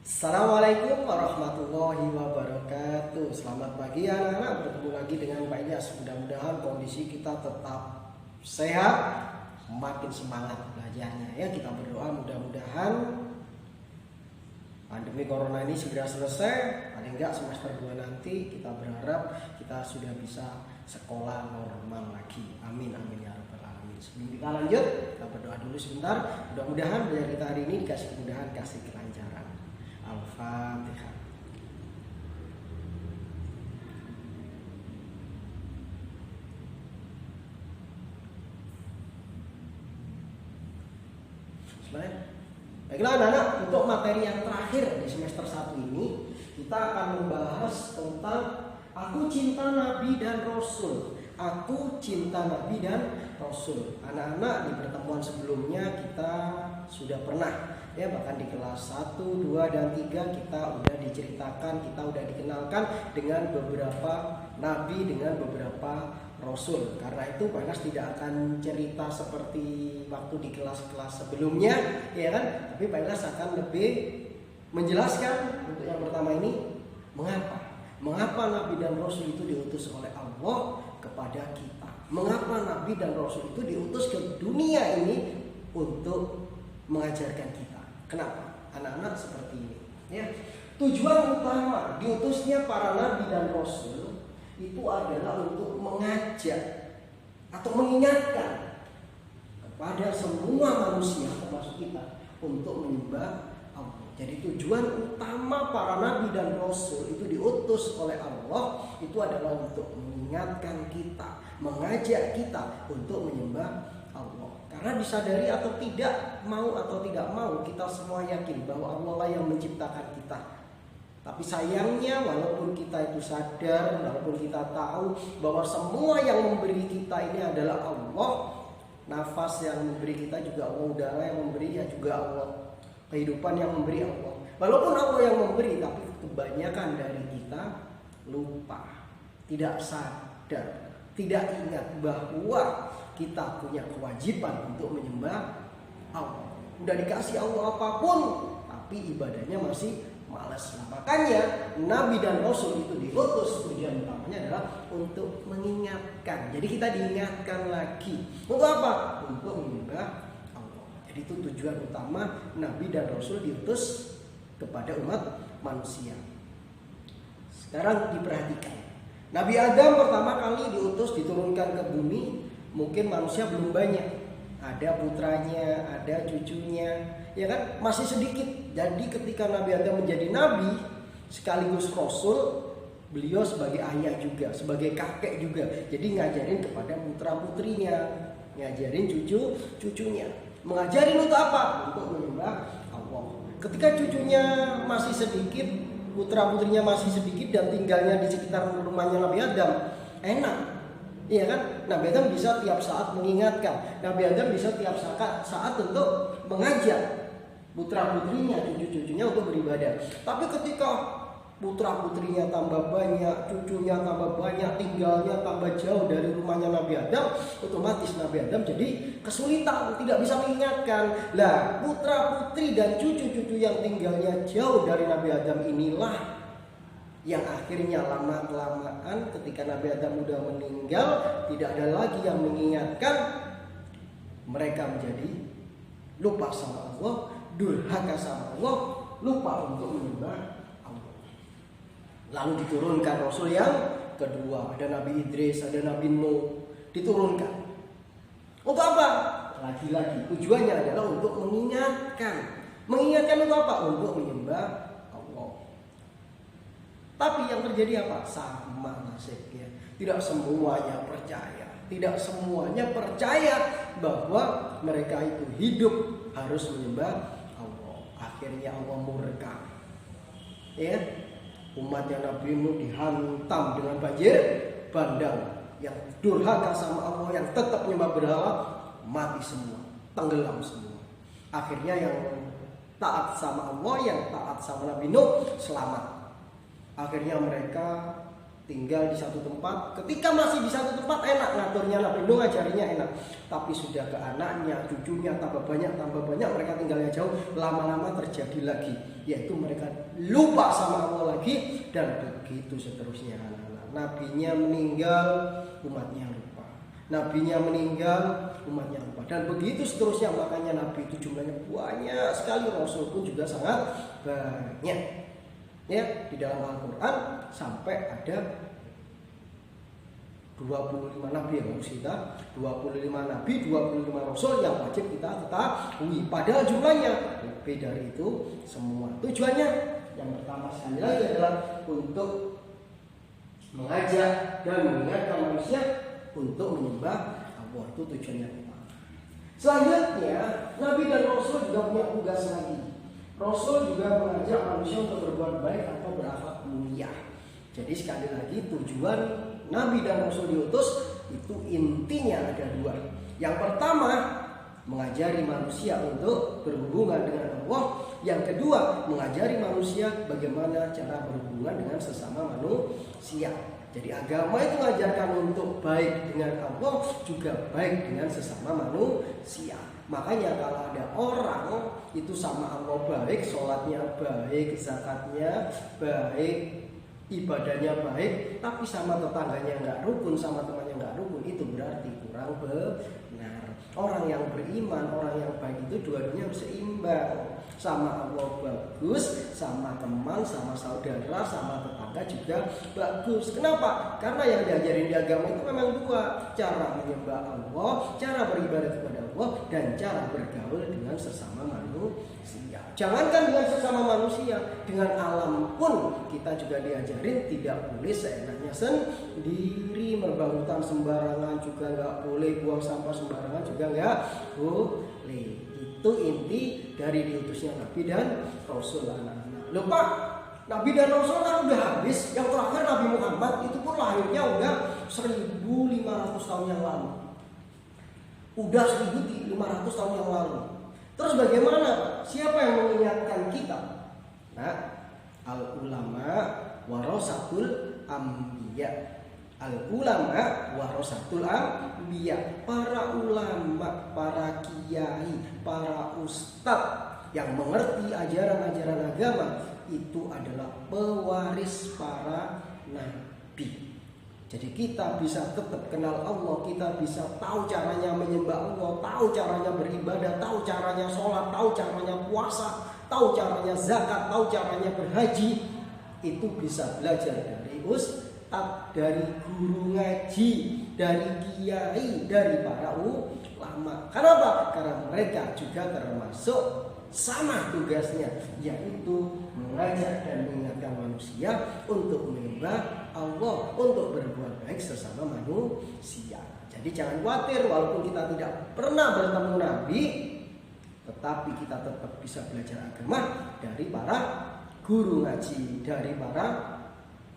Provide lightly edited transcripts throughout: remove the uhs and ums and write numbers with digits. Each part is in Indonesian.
Assalamualaikum warahmatullahi wabarakatuh. Selamat pagi anak-anak, bertemu lagi dengan Pak Ilyas. Mudah-mudahan kondisi kita tetap sehat, makin semangat belajarnya ya. Kita berdoa mudah-mudahan pandemi corona ini segera selesai. Paling enggak semester 2 nanti kita berharap kita sudah bisa sekolah normal lagi. Amin amin ya rabbal alamin. Sebelum kita lanjut, kita berdoa dulu sebentar. Mudah-mudahan belajar kita hari ini dikasih kemudahan, kasih kelancaran. Al-Fatihah. Baiklah anak-anak, untuk materi yang terakhir di semester 1 ini kita akan membahas tentang aku cinta Nabi dan Rasul. Aku cinta Nabi dan Rasul. Anak-anak, di pertemuan sebelumnya kita sudah pernah ya, bahkan di kelas 1, 2, dan 3 kita udah diceritakan, kita udah dikenalkan dengan beberapa nabi, dengan beberapa rasul. Karena itu Pak Ilyas tidak akan cerita seperti waktu di kelas-kelas sebelumnya ya kan, tapi Pak Ilyas akan lebih menjelaskan untuk yang pertama ini mengapa nabi dan rasul itu diutus oleh Allah kepada kita. Mengapa nabi dan rasul itu diutus ke dunia ini untuk mengajarkan kita. Kenapa? Anak-anak seperti ini ya. Tujuan utama diutusnya para nabi dan rasul itu adalah untuk mengajak atau mengingatkan kepada semua manusia termasuk kita untuk menyembah Allah. Jadi tujuan utama para nabi dan rasul itu diutus oleh Allah itu adalah untuk mengingatkan kita, mengajak kita untuk menyembah Allah. Karena disadari atau tidak mau kita semua yakin bahwa Allah lah yang menciptakan kita. Tapi sayangnya walaupun kita itu sadar, walaupun kita tahu bahwa semua yang memberi kita ini adalah Allah, nafas yang memberi kita juga Allah, udara yang memberi ya juga Allah, kehidupan yang memberi Allah. Walaupun Allah yang memberi, tapi kebanyakan dari kita lupa, tidak sadar, tidak ingat bahwa kita punya kewajiban untuk menyembah Allah. Udah dikasih Allah apapun, tapi ibadahnya masih malas. Makanya nabi dan rasul itu diutus, tujuan utamanya adalah untuk mengingatkan. Jadi kita diingatkan lagi. Untuk apa? Untuk menyembah Allah. Jadi itu tujuan utama nabi dan rasul diutus kepada umat manusia. Sekarang diperhatikan. Nabi Adam pertama kali diutus, diturunkan ke bumi. Mungkin manusia belum banyak. Ada putranya, ada cucunya, ya kan? Masih sedikit. Jadi ketika Nabi Adam menjadi nabi sekaligus rasul, beliau sebagai ayah juga, sebagai kakek juga. Jadi ngajarin kepada putra-putrinya, ngajarin cucu-cucunya. Mengajarin untuk apa? Untuk menyembah Allah. Ketika cucunya masih sedikit, putra-putrinya masih sedikit dan tinggalnya di sekitar rumahnya Nabi Adam, enak. Iya kan? Nabi Adam bisa tiap saat mengingatkan. Nabi Adam bisa tiap saat untuk mengajak putra-putrinya, cucu-cucunya untuk beribadah. Tapi ketika putra-putrinya tambah banyak, cucunya tambah banyak, tinggalnya tambah jauh dari rumahnya Nabi Adam, otomatis Nabi Adam jadi kesulitan, tidak bisa mengingatkan. Lah, putra-putri dan cucu-cucu yang tinggalnya jauh dari Nabi Adam inilah yang akhirnya lama-kelamaan ketika Nabi Adam sudah meninggal, tidak ada lagi yang mengingatkan, mereka menjadi lupa sama Allah, durhaka sama Allah, lupa untuk menyembah Allah. Lalu diturunkan Rasul yang kedua, ada Nabi Idris, ada Nabi Nuh, diturunkan. Untuk apa? Lagi-lagi tujuannya adalah untuk mengingatkan. Mengingatkan untuk apa? Untuk menyembah. Tapi yang terjadi apa? Sama nasibnya. Tidak semuanya percaya. Tidak semuanya percaya bahwa mereka itu hidup harus menyembah Allah. Akhirnya Allah murka. Ya, umatnya Nabi Nuh dihantam dengan banjir bandang. Yang durhaka sama Allah, yang tetap menyembah berhala, mati semua, tenggelam semua. Akhirnya yang taat sama Allah, yang taat sama Nabi Nuh selamat. Akhirnya mereka tinggal di satu tempat. Ketika masih di satu tempat enak ngaturnya, Nabi Nuh ngajarinya enak. Tapi sudah ke anaknya, cucunya tambah banyak mereka tinggalnya jauh. Lama-lama terjadi lagi, yaitu mereka lupa sama Allah lagi, dan begitu seterusnya. Nabinya meninggal, umatnya lupa. Nabinya meninggal, umatnya lupa. Dan begitu seterusnya. Makanya Nabi itu jumlahnya banyak sekali, Rasul pun juga sangat banyak. Ya, di dalam Al-Quran sampai ada 25 nabi yang harus kita, 25 nabi, 25 rasul yang wajib kita ketahui. Padahal jumlahnya lebih dari itu semua. Tujuannya yang pertama sekali lagi adalah untuk mengajak dan mengingatkan manusia untuk menyembah Allah. Itu tujuannya pertama. Selanjutnya, nabi dan rasul juga punya tugas lagi. Rasul juga mengajak manusia untuk berbuat baik atau berakhlak mulia. Jadi sekali lagi tujuan Nabi dan Rasul diutus itu intinya ada dua. Yang pertama mengajari manusia untuk berhubungan dengan Allah. Yang kedua mengajari manusia bagaimana cara berhubungan dengan sesama manusia. Jadi agama itu mengajarkan untuk baik dengan Allah juga baik dengan sesama manusia. Makanya kalau ada orang itu sama Allah baik, sholatnya baik, zakatnya baik, ibadahnya baik, tapi sama tetangganya nggak rukun, sama temannya nggak rukun, itu berarti kurang benar. Orang yang beriman, orang yang baik itu dua-duanya harus seimbang. Sama Allah bagus, sama teman, sama saudara, sama tetangga juga bagus. Kenapa? Karena yang diajarin di agama itu memang dua. Cara menyembah Allah, cara beribadah kepada Allah, dan cara bergaul dengan sesama manusia. Jangankan dengan sesama manusia, dengan alam pun kita juga diajarin tidak boleh seenaknya sendiri. Merbang hutan sembarangan juga nggak boleh, buang sampah sembarangan juga nggak boleh. Itu inti dari diutusnya Nabi dan Rasul. Lupa Nabi dan Rasul kan udah habis. Yang terakhir Nabi Muhammad itu pun lahirnya udah 1500 tahun yang lalu. Udah 1500 tahun yang lalu. Terus bagaimana? Siapa yang mengingatkan kita? Nah, al-ulama warasatul anbiya. Al-ulama warasatul anbiya. Para ulama, para kiai, para ustadz yang mengerti ajaran-ajaran agama itu adalah pewaris para nabi. Jadi kita bisa tetap kenal Allah, kita bisa tahu caranya menyembah Allah, tahu caranya beribadah, tahu caranya sholat, tahu caranya puasa, tahu caranya zakat, tahu caranya berhaji. Itu bisa belajar dari ustadz, dari guru ngaji, dari kiai, dari para ulama. Kenapa? Karena mereka juga termasuk sama tugasnya, yaitu mengajak dan mengingatkan manusia untuk menyembah Allah, untuk berbuat baik sesama manusia. Jadi jangan khawatir, walaupun kita tidak pernah bertemu Nabi, tetapi kita tetap bisa belajar agama dari para guru ngaji, dari para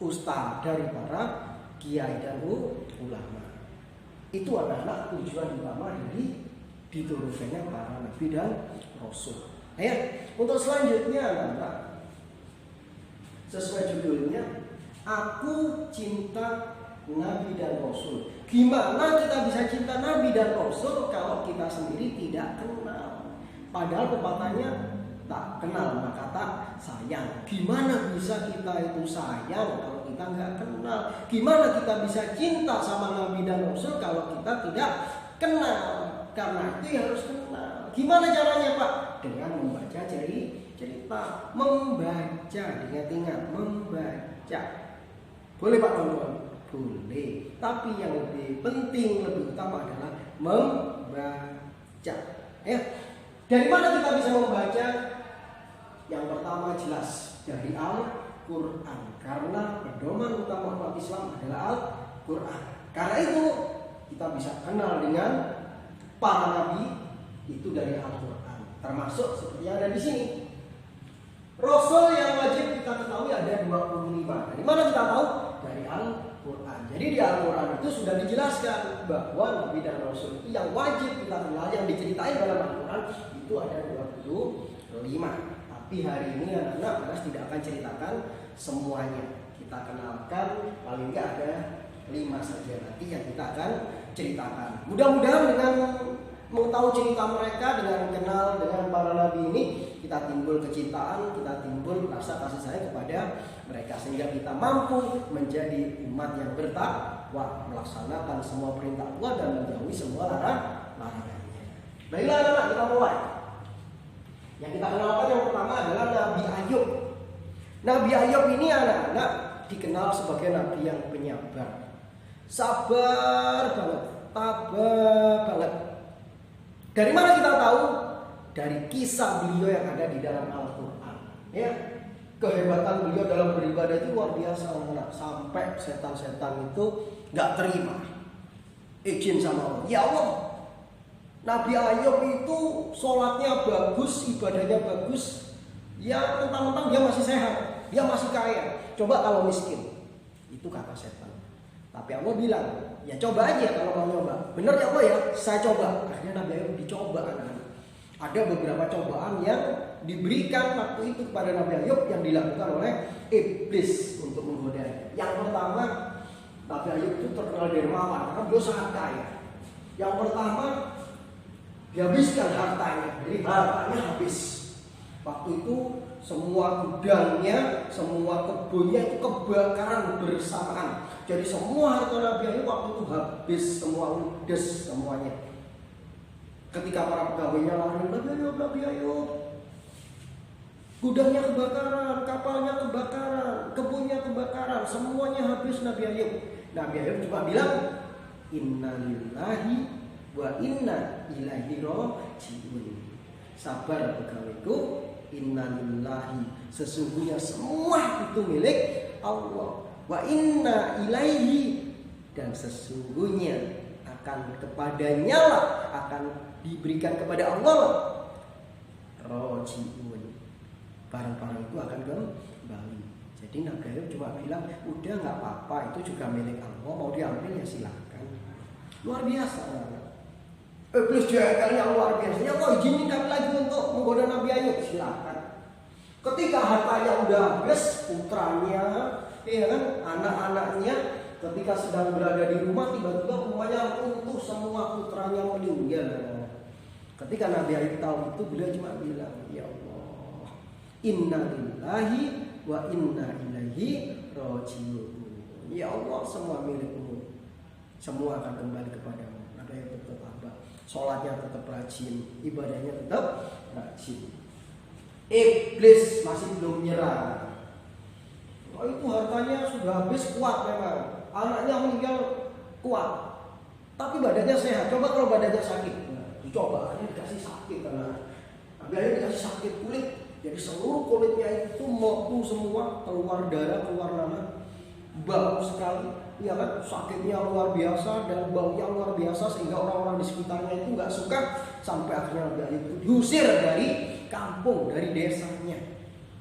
ustadz, dari para kiai dan ulama. Itu adalah tujuan utama dari diturunkannya para nabi dan rasul. Ya, untuk selanjutnya adalah sesuai judulnya, aku cinta nabi dan rasul. Gimana kita bisa cinta nabi dan rasul kalau kita sendiri tidak kenal? Padahal pepatahnya tak kenal maka tak sayang. Gimana bisa kita itu sayang kalau kita nggak kenal? Gimana kita bisa cinta sama nabi dan rasul kalau kita tidak kenal? Karena itu harus kenal. Gimana caranya, Pak? Dengan membaca cerita, membaca, ingat-ingat, membaca. Boleh Pak teman-teman? Boleh. Tapi yang lebih penting, lebih utama adalah membaca. Ya. Dari mana kita bisa membaca? Yang pertama jelas dari Al-Quran. Karena pedoman utama umat Islam adalah Al-Quran. Karena itu kita bisa kenal dengan para nabi itu dari Al-Quran. Termasuk seperti yang ada di sini. Rasul yang wajib kita ketahui ada 25. Dari mana kita tahu? Dari Al-Quran. Jadi di Al-Quran itu sudah dijelaskan bahwa nabi dan rasul itu yang wajib kita kenal, yang diceritain dalam Al-Quran itu ada 25. Tapi hari ini anak-anak Anas tidak akan ceritakan semuanya. Kita kenalkan paling nggak ada 5 saja nanti yang kita akan ceritakan. Mudah-mudahan dengan mengetahui cerita mereka, dengan kenal dengan para nabi ini, kita timbul kecintaan, kita timbul rasa kasih sayang kepada mereka, sehingga kita mampu menjadi umat yang bertakwa, melaksanakan semua perintah Allah dan menjauhi semua larangannya. Baiklah anak-anak, kita mulai. Yang kita kenalkan yang pertama adalah Nabi Ayub. Nabi Ayub ini anak-anak dikenal sebagai nabi yang penyabar, sabar banget, tabah banget. Dari mana kita tahu? Dari kisah beliau yang ada di dalam Al-Quran. Ya, kehebatan beliau dalam beribadah itu luar biasa, anak. Sampai setan-setan itu nggak terima, izin sama Allah. Ya Allah, Nabi Ayub itu sholatnya bagus, ibadahnya bagus. Ya mentang-mentang dia masih sehat, dia masih kaya. Coba kalau miskin, itu kata setan. Tapi Allah bilang, ya coba aja kalau mau nyoba. Bener ya Allah ya, saya coba. Akhirnya Nabi Ayub dicoba anak-anak. Ada beberapa cobaan yang diberikan waktu itu kepada Nabi Ayub yang dilakukan oleh iblis untuk menggoda. Yang pertama, Nabi Ayub itu terkenal dermawan karena beliau sangat kaya. Yang pertama, dihabiskan hartanya, jadi hartanya habis. Waktu itu semua gudangnya, semua kebunnya itu kebakaran bersamaan. Jadi semua harta Nabi Ayub waktu itu habis, semua ludes semuanya. Ketika para pegawainya lari, Nabi Ayub, gudangnya kebakaran, kapalnya kebakaran, kebunnya kebakaran, semuanya habis Nabi Ayub. Nabi Ayub cuma bilang, Inna lillahi wa inna ilaihi raji'un. Sabar pegawaiku, inna lillahi, sesungguhnya semua itu milik Allah. Wa inna ilaihi, dan sesungguhnya akan kepadanya lah, akan diberikan kepada Allah raji'un, barang-barang itu akan kembali. Jadi Nabi Ayub cuma bilang, udah nggak apa-apa, itu juga milik Allah, mau diambil ya silakan. Luar biasa. Iblis jagalnya luar biasa. Ya kok izinkan lagi untuk menggoda Nabi Ayub, silakan. Ketika hartanya udah habis, putranya, ya kan, anak-anaknya, ketika sedang berada di rumah, tiba-tiba rumahnya runtuh, semua putranya meninggal. Ketika Nabi Ayub tahu itu, beliau cuma bilang, ya Allah, inna lillahi wa inna ilaihi raji'un. Ya Allah, semua milikmu, semua akan kembali kepadamu. Nabi Ayub tetap tabah, sholatnya tetap rajin, ibadahnya tetap rajin. Iblis masih belum nyerah. Oh, itu hartanya sudah habis, kuat memang, anaknya meninggal kuat, tapi badannya sehat. Coba kalau badannya sakit, dicoba, ini dikasih sakit karena Nabi Ayub dikasih sakit kulit, jadi seluruh kulitnya itu metu semua, keluar darah, keluar nama, bau sekali, ya kan, sakitnya luar biasa dan baunya luar biasa sehingga orang-orang di sekitarnya itu nggak suka. Sampai akhirnya Nabi Ayub itu diusir dari kampung, dari desanya,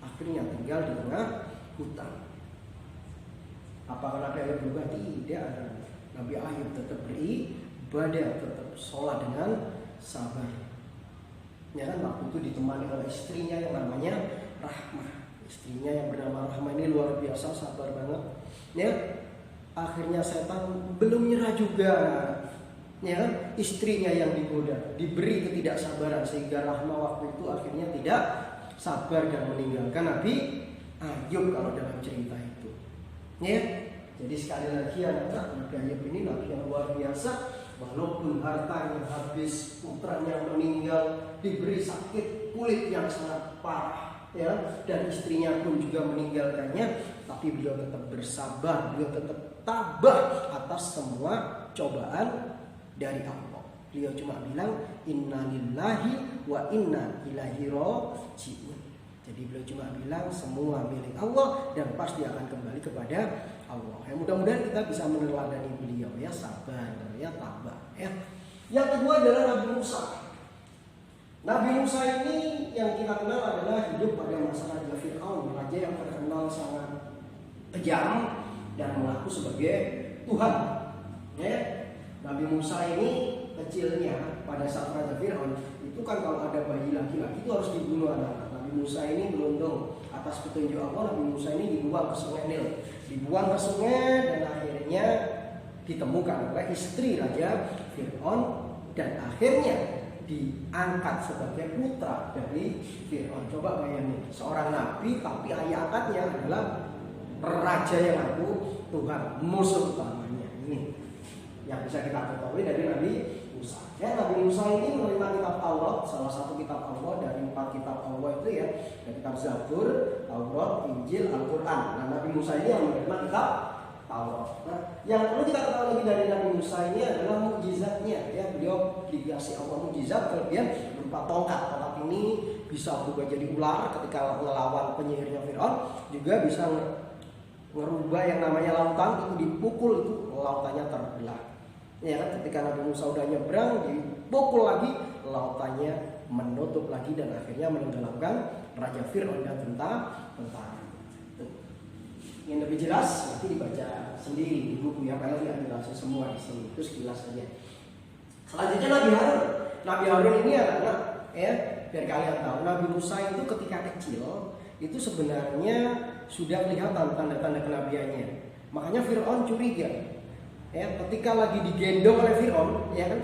akhirnya tinggal di tengah hutan. Apakah Nabi Ayub berubah? Tidak. Nabi Ayub tetap beribadah, tetap sholat dengan sabar. Ya kan, waktu itu ditemani oleh istrinya yang namanya Rahmah. Istrinya yang bernama Rahmah ini luar biasa, sabar banget. Ya, akhirnya setan belum nyerah juga. Ya kan, istrinya yang digoda, diberi ketidaksabaran sehingga Rahmah waktu itu akhirnya tidak sabar dan meninggalkan Nabi Ayub kalau dalam cerita itu. Ya, jadi sekali lagi anak-anak, Nabi Ayub ini nabi yang luar biasa. Walaupun hartanya habis, putranya meninggal, diberi sakit kulit yang sangat parah, ya, dan istrinya pun juga meninggalkannya, tapi beliau tetap bersabar, beliau tetap tabah atas semua cobaan dari Allah. Beliau cuma bilang, Inna lillahi wa inna ilaihi raji'un. Jadi beliau cuma bilang semua milik Allah dan pasti akan kembali kepada Allah. Ya, mudah-mudahan kita bisa meneladani beliau, ya, sabar, ya, tabah, ya. Yang kedua adalah Nabi Musa. Nabi Musa ini yang kita kenal adalah hidup pada masa Raja Fir'aun, raja yang terkenal sangat kejam dan mengaku sebagai Tuhan. Ya. Nabi Musa ini kecilnya pada saat Raja Fir'aun itu kan kalau ada bayi laki-laki itu harus dibunuh anak. Nabi Musa ini beruntung atas petunjuk Allah. Nabi Musa ini dibuang ke sungai Nil, dibuang ke sungai dan akhirnya ditemukan oleh istri Raja Fir'aun dan akhirnya diangkat sebagai putra dari Fir'aun. Coba bayangin, seorang nabi tapi ayah angkatnya adalah raja yang ngaku Tuhan, musuh utamanya. Ini yang bisa kita ketahui dari Nabi Musa. Ya, Nabi Musa ini menerima kitab Taurat, salah satu kitab Allah dari 4 kitab Allah itu ya, dari kitab Zabur, Taurat, Injil, Al-Quran. Nah, Nabi Musa ini yang menerima kitab Taurat. Nah, yang perlu kita ketahui lagi dari Nabi Musa ini adalah mukjizatnya. Ya, beliau dikasih Allah mukjizat, kelebihan berupa tongkat. Tongkat ini bisa berubah jadi ular ketika melawan penyihirnya Fir'aun, juga bisa ngerubah yang namanya lautan, itu dipukul itu lautannya terbelah. Ya kan, ketika Nabi Musa udah nyebrang dipukul lagi, lautannya menutup lagi dan akhirnya menenggelamkan Raja Fir'aun dan tentara. Yang lebih jelas nanti dibaca sendiri di buku ya, karena tidak dilangsung semua di sini, itu sekilas saja. Selanjutnya Nabi Harun. Nabi Harun ini adalah ya, biar kalian tahu, Nabi Musa itu ketika kecil itu sebenarnya sudah kelihatan tanda-tanda kenabiannya. Makanya Fir'aun curiga. Ya, ketika lagi digendong oleh Fir'aun, ya kan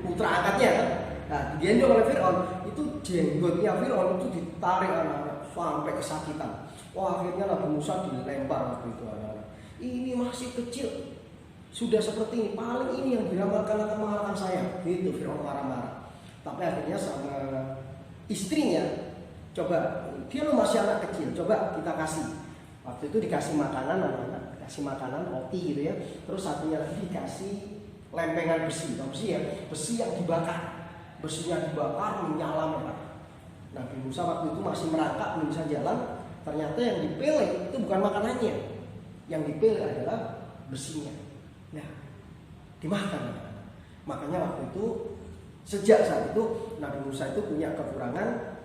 putra angkatnya kan. Nah, digendong oleh Fir'aun, itu jenggotnya Fir'aun itu ditarik anak-anak sampai kesakitan. Wah, akhirnya Nabi Musa dilempar waktu itu anak-anak. Ini masih kecil, sudah seperti ini, paling ini yang diramalkan akan mengalahkan saya. Gitu Fir'aun marah-marah. Tapi akhirnya sama istrinya, coba, dia lu masih anak kecil, coba kita kasih. Waktu itu dikasih makanan anak-anak, dikasih makanan roti gitu ya. Terus satunya lagi dikasih lempengan besi, besi ya, besi yang dibakar. Besinya dibakar menyala merah. Nabi Musa waktu itu masih merangkak belum bisa jalan. Ternyata yang dipilih itu bukan makanannya, yang dipilih adalah besinya. Nah, dimakan. Makanya waktu itu, sejak saat itu Nabi Musa itu punya kekurangan,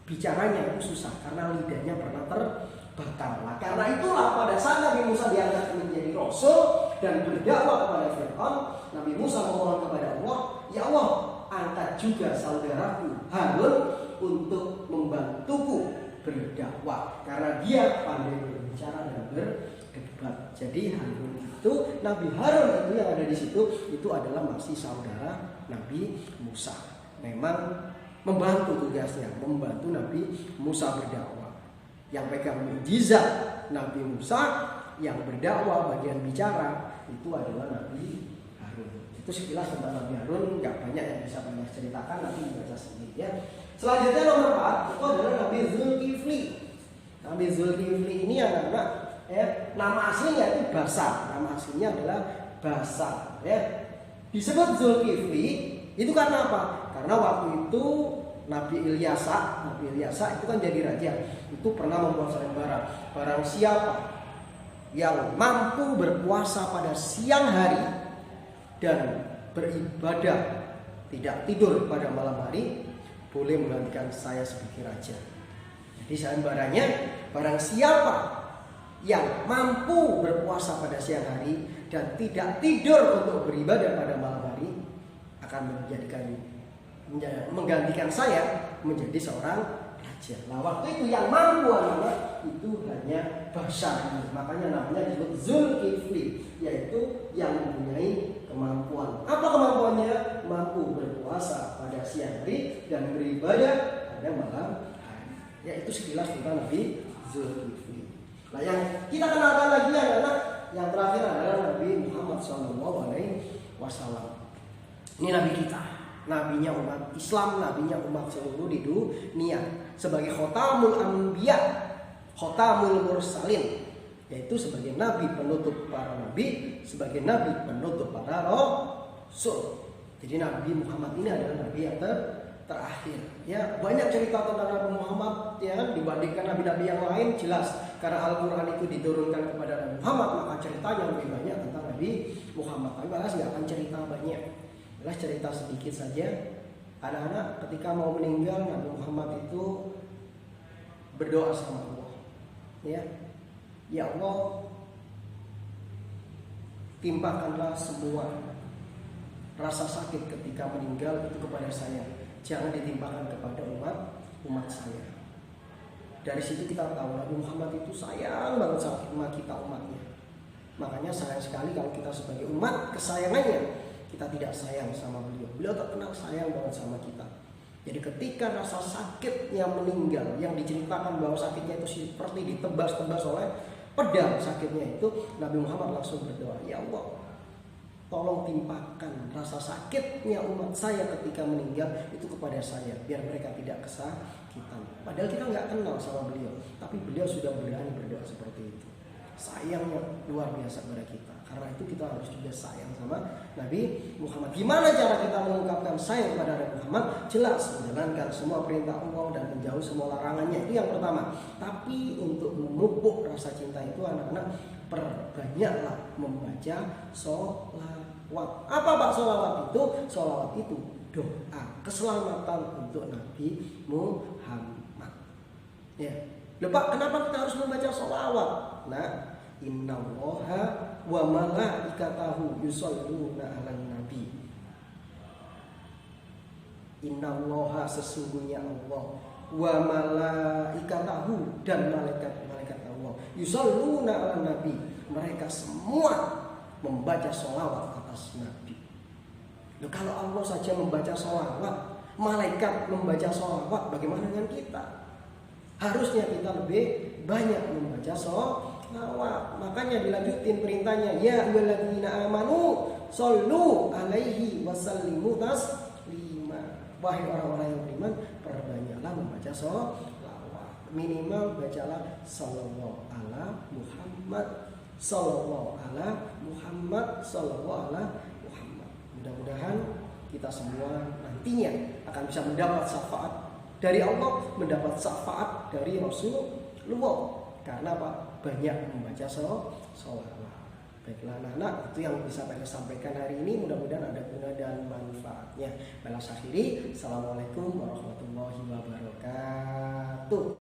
bicaranya itu susah karena lidahnya pernah terbakar. Nah, karena itulah pada saat Nabi Musa diangkat menjadi rasul dan berdakwah kepada Fir'aun, Nabi Musa memohon kepada Allah, ya Allah, angkat juga saudaraku Harun untuk membantuku berdakwah karena dia pandai berbicara dan berdebat. Jadi Harun itu, Nabi Harun itu yang ada di situ itu adalah masih saudara Nabi Musa. Memang membantu tugasnya, membantu Nabi Musa berdakwah. Yang pegang mukjizat Nabi Musa, yang berdakwah bagian bicara itu adalah Nabi Harun. Itu sekilas tentang Nabi Harun, nggak banyak yang bisa banyak ceritakan, nanti dibaca sendiri ya. Selanjutnya nomor 4 itu adalah Nabi Zulkifli. Nabi Zulkifli ini anak-anak nama aslinya itu Basar. Nama aslinya adalah Basar ya. Disebut Zulkifli itu karena apa? Karena waktu itu Nabi Ilyasa itu kan jadi raja. Itu pernah membuat sayembara. Barang siapa yang mampu berpuasa pada siang hari dan beribadah tidak tidur pada malam hari, boleh menggantikan saya sebagai raja. Jadi sayembaranya, barang siapa yang mampu berpuasa pada siang hari dan tidak tidur untuk beribadah pada malam hari akan menggantikan saya menjadi seorang raja. Nah, waktu itu yang mampu anak itu hanya Basar. Makanya namanya disebut Zulkifli, yaitu yang mempunyai kemampuan. Apa kemampuannya? Mampu berpuasa pada siang hari dan beribadah pada malam hari. Ya, itu sekilas tentang Nabi Zulkifli. Nah, yang kita kenalkan lagi adalah yang terakhir adalah Nabi Muhammad SAW. Ini Nabi kita, nabinya umat Islam, nabinya umat seluruh di dunia, sebagai khotamul anbiya, khotamul mursalin, yaitu sebagai nabi penutup para nabi, sebagai nabi penutup para rasul. Jadi Nabi Muhammad ini adalah nabi yang terakhir. Ya, banyak cerita tentang Nabi Muhammad ya, dibandingkan nabi-nabi yang lain jelas karena Al-Qur'an itu diturunkan kepada Nabi Muhammad, maka ceritanya lebih banyak tentang Nabi Muhammad. Tapi bahas nggak akan cerita banyak. Jelas cerita sedikit saja. Anak-anak ketika mau meninggal, Nabi Muhammad itu berdoa sama Allah. Ya Allah, timpakanlah semua rasa sakit ketika meninggal itu kepada saya. Jangan ditimpakan kepada umat saya. Dari situ kita tahu Nabi Muhammad itu sayang banget sama kita umatnya. Makanya sayang sekali kalau kita sebagai umat kesayangannya kita tidak sayang sama beliau. Beliau terkenal sayang banget sama kita. Jadi ketika rasa sakitnya meninggal, yang diceritakan bahwa sakitnya itu seperti ditebas-tebas oleh pedang sakitnya itu, Nabi Muhammad langsung berdoa, ya Allah, tolong timpakan rasa sakitnya umat saya ketika meninggal itu kepada saya, biar mereka tidak kesakitan. Padahal kita nggak kenal sama beliau, tapi beliau sudah berani berdoa seperti itu. Sayangnya luar biasa kepada kita. Karena itu kita harus juga sayang sama Nabi Muhammad. Gimana cara kita mengungkapkan sayang kepada Nabi Muhammad? Jelas, menjalankan semua perintah Allah dan menjauh semua larangannya. Itu yang pertama. Tapi untuk memupuk rasa cinta itu, anak-anak, perbanyaklah membaca sholawat. Apa Pak sholawat itu? Sholawat itu doa keselamatan untuk Nabi Muhammad. Ya. Pak, kenapa kita harus membaca sholawat? Nah, innallaha wa malaikatahu yusholluna 'alan nabi. Innallaha, sesungguhnya Allah, wa malaikatahu, dan malaikat-malaikat Allah, yusholluna 'alan nabi, mereka semua membaca sholawat atas Nabi. Loh, kalau Allah saja membaca sholawat, malaikat membaca sholawat, bagaimana dengan kita? Harusnya kita lebih banyak membaca sholawat. Makanya dilanjutin perintahnya, ya ayyuhalladzina amanu shollu alaihi wasallimu taslima. Wahai orang-orang yang beriman, perbanyaklah membaca sholawat. Minimal bacalah sallallahu ala Muhammad, sallallahu ala Muhammad, sallallahu ala Muhammad. Mudah-mudahan kita semua nantinya akan bisa mendapat syafaat dari Allah, mendapat syafaat dari Rasulullah. Karena apa? Banyak membaca sholawat. Baiklah anak-anak, itu yang bisa saya sampaikan hari ini. Mudah-mudahan ada guna dan manfaatnya. Balas akhiri, assalamualaikum warahmatullahi wabarakatuh.